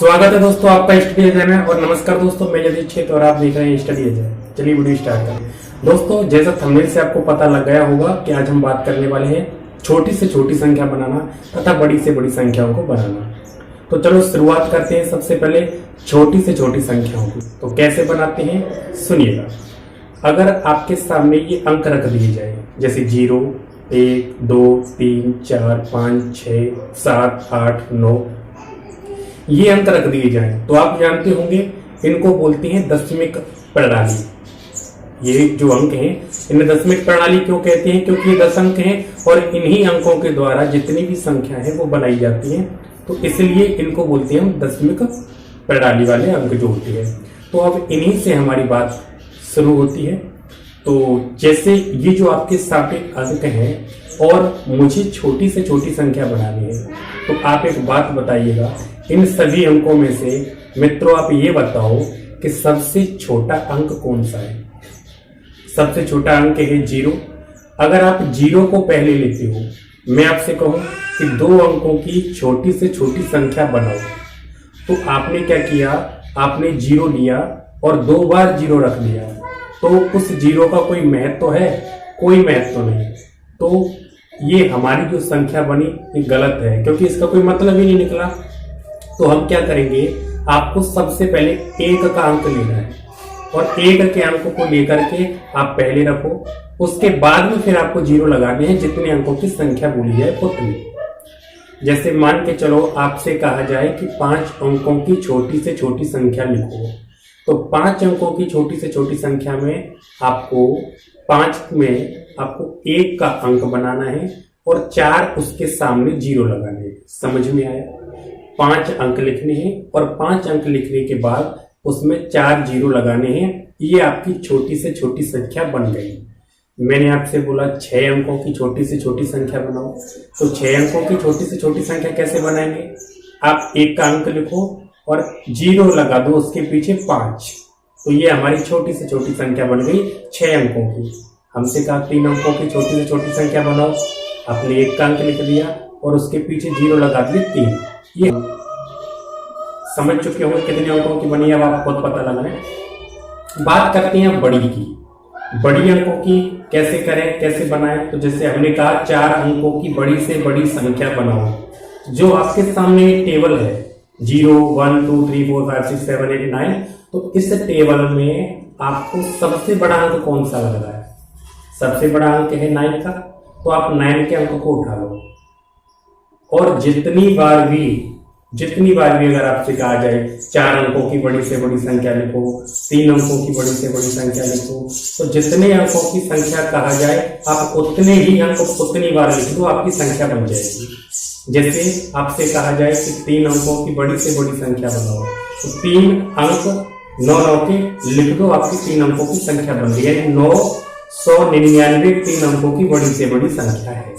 स्वागत है दोस्तों आपका स्टडी एजेंट में। और नमस्कार दोस्तों, मैं यदीक्षित और आप देख रहे हैं स्टडी एजेंट। चलिए वीडियो स्टार्ट करें। दोस्तों जैसा थंबनेल से आपको पता लग गया होगा कि आज हम बात करने वाले हैं छोटी से छोटी संख्या बनाना तथा बड़ी से बड़ी संख्याओं को बनाना। तो चलो शुरुआत करते हैं सबसे पहले छोटी से छोटी संख्याओं की। तो कैसे बनाते हैं सुनिएगा। अगर आपके सामने ये अंक रख दिए जाए जैसे 0, 1, 2, 3, 4, 5, 6, 7, 8, 9 ये अंक रख दिए जाएं तो आप जानते होंगे इनको बोलते हैं दशमिक प्रणाली। ये जो अंक हैं इन्हें दशमिक प्रणाली क्यों कहते हैं? क्योंकि ये 10 अंक हैं और इन्हीं अंकों के द्वारा जितनी भी संख्या है वो बनाई जाती हैं, तो इसलिए इनको बोलते हैं हम दशमिक प्रणाली वाले अंक जो होते हैं। तो अब इन्हीं से हमारी बात शुरू होती है। तो जैसे ये जो आपके सामने अंक हैं और मुझे छोटी से छोटी संख्या बनानी है, तो आप एक बात बताइएगा, इन सभी अंकों में से मित्रों आप ये बताओ कि सबसे छोटा अंक कौन सा है? सबसे छोटा अंक है 0। अगर आप 0 को पहले लेते हो, मैं आपसे कहूं कि 2 अंकों की छोटी से छोटी संख्या बनाओ, तो आपने क्या किया? आपने 0 लिया और 2 बार 0 रख दिया, तो उस 0 का कोई महत्व है? कोई महत्व नहीं। तो ये हमारी जो संख्या बनी ये गलत है, क्योंकि इसका कोई मतलब ही नहीं निकला। तो हम क्या करेंगे, आपको सबसे पहले 1 का अंक लेना है और 1 के अंक को लेकर के आप पहले रखो। उसके बाद में फिर आपको 0 लगाने हैं जितने अंकों की संख्या बोली जाए उतनी। जैसे मान के चलो आपसे कहा जाए कि 5 अंकों की छोटी से छोटी संख्या लिखो, तो 5 अंकों की छोटी से छोटी संख्या में आपको 5 में आपको 1 का अंक बनाना है और 4 उसके सामने 0 लगाने हैं। समझ में आया? 5 अंक लिखने हैं और 5 अंक लिखने के बाद उसमें 4 0 लगाने हैं। ये आपकी छोटी से छोटी संख्या बन गई। मैंने आपसे बोला 6 अंकों की छोटी से छोटी संख्या बनाओ, तो 6 अंकों की छोटी से छोटी संख्या कैसे बनाएंगे? आप 1 का अंक लिखो और 0 लगा दो उसके पीछे 5, तो ये हमारी छोटी से छोटी संख्या बन गई 6 अंकों की। हमसे कहा 3 अंकों की छोटी से छोटी संख्या बनाओ, आपने 1 का अंक लिख दिया और उसके पीछे 0 लगा दिए 3। ये समझ चुके होंगे कितने अंकों की बनी है, अब आपको खुद पता लगा है। बात करते हैं बड़ी की। बड़ी अंकों की कैसे करें, कैसे बनाएं? तो जैसे हमने कहा 4 अंकों की बड़ी से बड़ी संख्या बनाओ। जो आपके सामने टेबल है 0, 1, 2, 3, 4, 5, 6, 7, 8, 9, तो इस टेबल में आपको सबसे बड़ा अंक कौन सा लग रहा है? सबसे बड़ा अंक है 9 का, तो आप 9 के अंक को उठा लो और जितनी बार भी अगर आपसे कहा जाए 4 अंकों की बड़ी से बड़ी संख्या लिखो, 3 अंकों की बड़ी से बड़ी संख्या लिखो, तो जितने अंकों की संख्या कहा जाए आप उतने ही अंक उतनी बार लिख दो, आपकी संख्या बन जाएगी। जैसे आपसे कहा जाए कि 3 अंकों की बड़ी से बड़ी संख्या बनाओ, तो 3 अंक 9 के लिख दो, आपकी 3 अंकों की संख्या बन गई। यानी 999 3 अंकों की बड़ी से बड़ी संख्या है।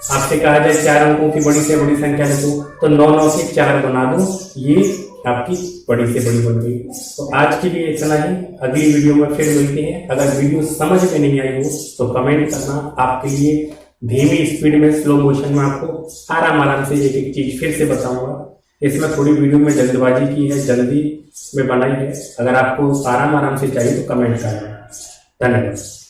आपसे कहा जाए 4 अंकों की बड़ी से बड़ी संख्या लिखो, तो 9 के 4 बना दो, ये आपकी बड़ी से बड़ी बन गई। तो आज के लिए इतना ही। अगली वीडियो में फिर मिलते हैं। अगर वीडियो समझ में नहीं आई हो तो कमेंट करना, आपके लिए धीमी स्पीड में स्लो मोशन में आपको आराम से एक एक चीज फिर से बताऊंगा। इसमें थोड़ी वीडियो में जल्दबाजी की है, जल्दी में बनाई है। अगर आपको आराम से चाहिए तो कमेंट करना। धन्यवाद।